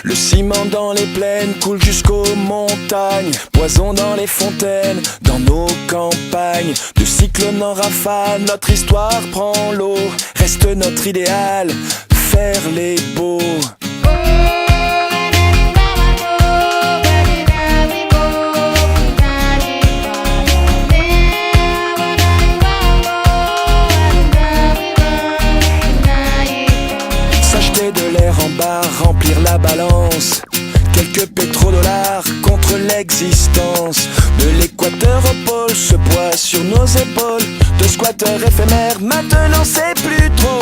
Le ciment dans les plaines coule jusqu'aux montagnes. Poison dans les fontaines, dans nos campagnes. De cyclone en rafale, notre histoire prend l'eau. Reste notre idéal, faire les beaux. S'acheter de l'air en bar, remplir la balance. Quelques pétrodollars contre l'existence. De l'équateur au pôle, ce poids sur nos épaules. De squatteurs éphémères, maintenant c'est plus trop.